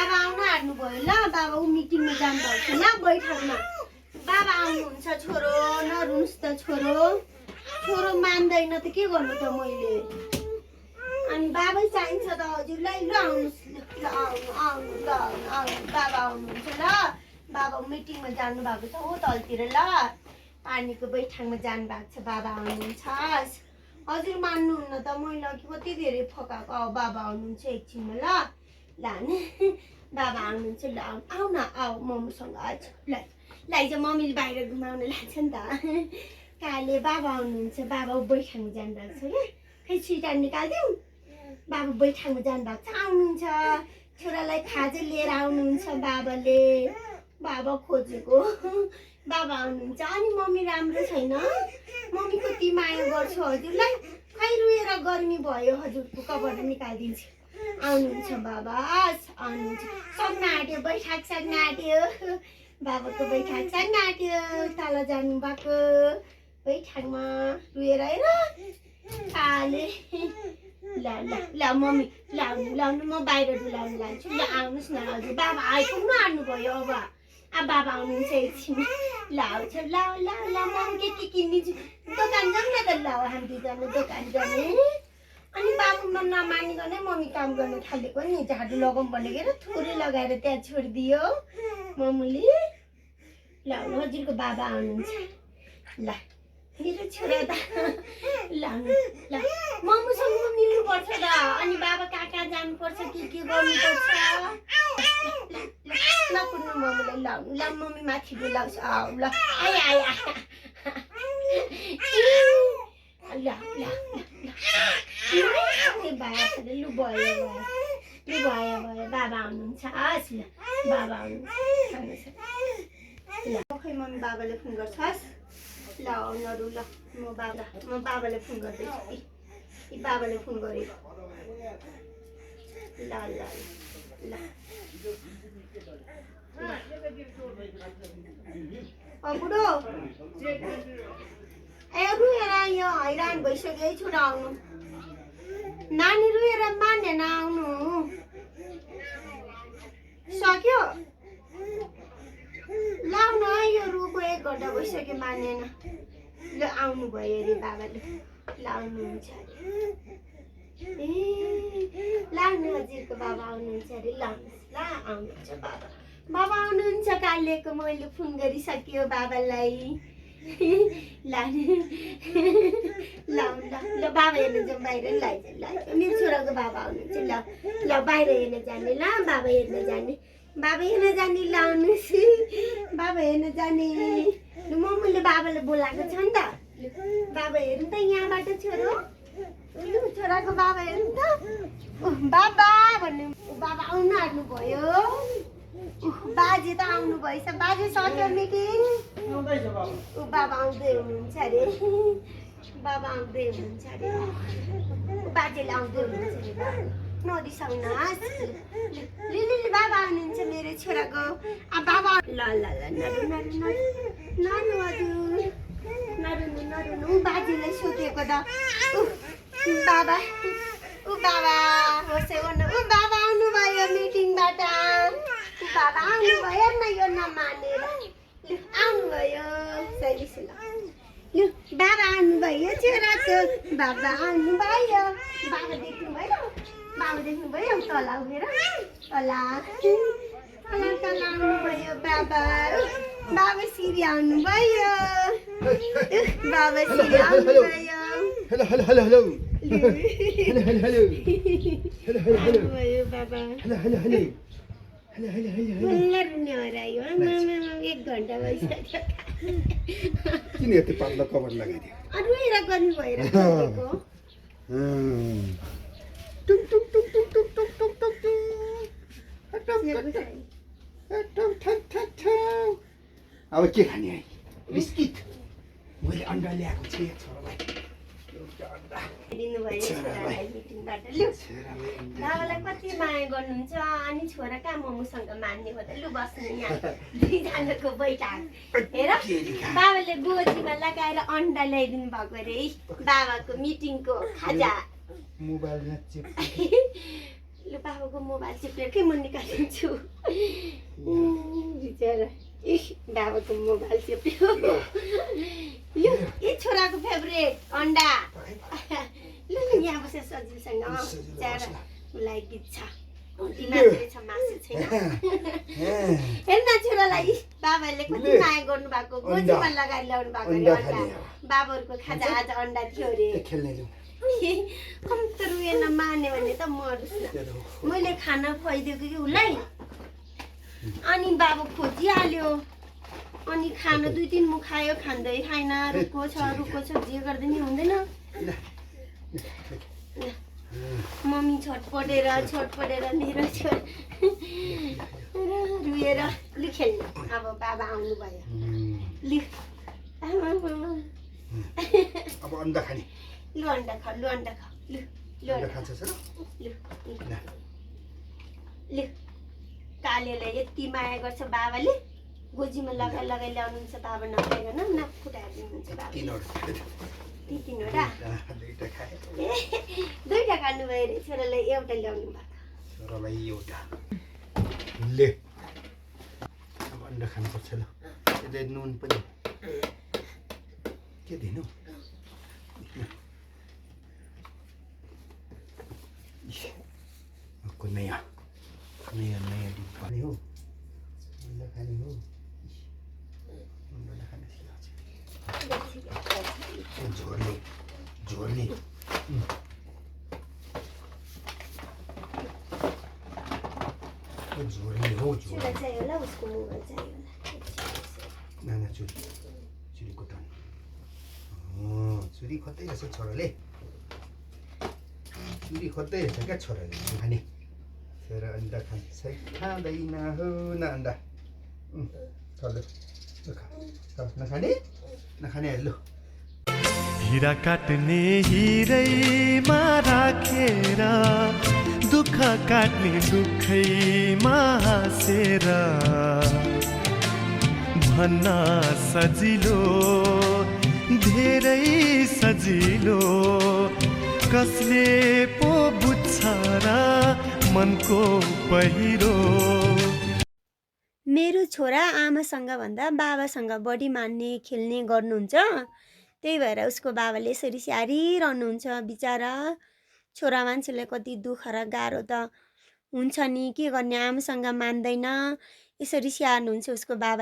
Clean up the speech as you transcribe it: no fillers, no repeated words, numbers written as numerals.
बाबा आउन आँट्नु भयो ल बाबा ऊ मिटिङमा जानुभएको छ ल बैठकमा बाबा आउनुहुन्छ छोरो नरुनुहोस् त छोरो मान्दैन त के गर्नु त मैले अनि बाबै चाहिन्छ त हजुरलाई ल आउनुहोस् ल आउनु बाबा आउनुहुन्छ ल बाबा मिटिङमा जानुभएको छ हो तलतिर ल पानीको बैठकमा जानुभएको छ बाबा आउनुहुन्छ हजुर मान्नुहुन्न त मैले अघि कति धेरै फकाएको बाबा आउनुहुन्छ एकछिनमा ल लाने बाबा आउनुहुन्छ ल आऊ न आऊ मम्मीसँग आज लैजा मम्मीले बाहिर घुमाउन लाग्छ नि त काले बाबा आउनुहुन्छ बाबा बैठकमा जानुभएको छ क्या खै स्विटर निकालिदिउँ बाबा बैठकमा जानुभएको छ आउनुहुन्छ छोरालाई खाजा लिएर आउनुहुन्छ बाबाले बाबा खोजेको बाबा आउनुहुन्छ अनि मम्मी राम्रो छैन मम्मी कति माया गर्छु हजुरलाई खै रुएर गर्मी भयो हजुरको कबाट निकालिदिन्छु आउनुहुन्छ बाबा आउनुहुन्छ सक्न आँट्यो बैठक सक्न आँट्यो बाबाको बैठक सक्न आँट्यो तल जानुभएको बैठकमा रुएर हेर काले ल मम्मी लाउनु म बाहिर डुलाउनु लान्छु ल आउनुहोस् न हजुर बाबा आइपुग्नु आउनुभयो अब बाबा आउनुहुन्छ एकछिन ल आउँछ ल मम्मी के किनिदिन्छु दोकान जाउँ न त ल हामी दुईजना दोकान जाने अनि बाबुमा नमानिकन मम्मी काम गर्न थालेको नि झाडु लगाउँ भनेको थोरै लगाएर त्यहाँ छोडिदियो मम्मीले ल हजुरको बाबा आउनुहुन्छ ल मेरो छोरा त ल मम्मीसँग मिल्नुपर्छ त अनि बाबा कहाँ कहाँ जानुपर्छ के गर्नुपर्छ नकुद्नु मम्मीलाई लाउनु ल मम्मी माथि डुलाउँछ आऊ ल आइ लु भयो बाबा आउनुहुन्छ हस् ल बाबा आउनुहुन्छ ल खै मम्मी बाबाले फोन गर्छस् ल आउनु ल म बाबाले फोन गर्दैछु कि बाबाले फोन गरेको ल बुढो ए रुएर यो हैरान भइसक्यो है छोरा आउनु नानी रुएर मानेन आउनु सक्यो लाउनु है यो रुको 1 घन्टा भइसक्यो मानेन ल आउनु भयो अरे बाबाले लाउनुहुन्छ अरे ए लाउनु हजुरको बाबा आउनुहुन्छ अरे लाउनुहोस् ल आउनुहुन्छ बाबा आउनुहुन्छ कालेको मैले फोन गरिसक्यो बाबालाई ल बाबा हेर्न जाउँ बाहिर ल मेरो छोराको बाबा आउनुहुन्छ ल बाहिर हेर्न जाने ल बाबा हेर्न जाने ल आउनुहोस् बाबा हेर्न जाने मम्मीले बाबाले बोलाएको छ नि त बाबा हेर्नु त यहाँबाट छोराको बाबा हेर्नु त बाबा भन्नु बाबा आउनु आँट्नु भयो बाजे त आउनु भएछ बाजे सक्यो मिटिङ बाबा आउँदै हुनुहुन्छ अरे बाजेले आउँदै हुनुहुन्छ अरे नरिसाउनुहोस् लिली बाबा आउनुहुन्छ मेरो छोराको बाबा ल नरु हजुर नरुनु बाजेलाई सोधेको त बाबा होस् बाबा आउनुभयो मिटिङबाट बाबा आउनुभयो न यो नमानेर आउनुभयो बाबा आउनुभयो छोराको बाबा आउनुभयो बाबा देख्नुभयो तल उठेर तल आउनुभयो बाबा सिरी आउनुभयो एक घन्टा भइसक्यो किन यति पातला कभर लगाइदियो रुएर गर्नु भएर अब के खाने है बिस्किट मैले अन्डा ल्याएको छु छोरालाई बाबालाई कति माया गर्नुहुन्छ अनि छोरा कहाँ मम्मीसँग मान्ने हो त लु बस्नु यहाँ दुईजनाको बैठक हेर बाबाले गोजीमा लगाएर अन्डा ल्याइदिनु भएको अरे बाबाको मिटिङको खाजा मोबाइलमा लु बाबाको मोबाइल चिपेर के म निकालिदिन्छु बिचरा बाबाको मोबाइल चिप्यो यो छोराको फेभरेट अन्डा लु यहाँ बसेर सजिलोसँग बिचरा उसलाई बित्छ मात्रै छ मासु छैन हेर्न छोरालाई बाबाले कति माया गर्नु भएको गोजीमा लगाएर ल्याउनु भएको अरे अन्डा बाबाहरूको खाजा आज अन्डा थियो अरे कम्ती रुएन माने भने त मरुस् न मैले खाना खुवाइदिएको कि उसलाई अनि बाबा खोजिहाल्यो अनि खाना 2-3 मुख खायो खाँदै खाएन रुखो छ जे गर्दै नि हुँदैन मम्मी छटपटेर मेरो छोरा रुएर लु खेल्नु अब बाबा आउनु भयो लु अब अन्डा खाने लु अन्डा खा लु कालेलाई यति माया गर्छ बाबाले गोजीमा लगाइ ल्याउनुहुन्छ बाबा नखाइकन नाक फुटाएर दिनुहुन्छ बाबा तीनवटा दुईटा खानु भयो अरे छोरालाई एउटा ल्याउनु भएको ले अब अन्डा खानुपर्छ ल यसलाई नुन पनि के दिनु नयाँ डिब्बा हो अन्डा खाने हो अन्डा खाने झोर्ने हो नाना चुरी कोटाउनु चुरी खोज्दै रहेछ छोराले क्या छोराले खाने छोरा अन्डा खाँदैन हो न अन्डा नखाने हेर्नु हिरा काट्ने हिरैमा राखेर दुःख काट्ने दुःखैमा हाँसेर भन्न सजिलो धेरै सजिलो कसले पो बुझ्छ र मनको पहिरो मेरो छोरा आमासँग भन्दा बाबासँग बढी मान्ने खेल्ने गर्नुहुन्छ त्यही भएर उसको बाबाले यसरी स्याहारिरहनुहुन्छ बिचारा छोरा मान्छेलाई कति दुःख र गाह्रो त हुन्छ नि के गर्ने आमासँग मान्दैन यसरी स्याहार्नुहुन्छ उसको बाबाले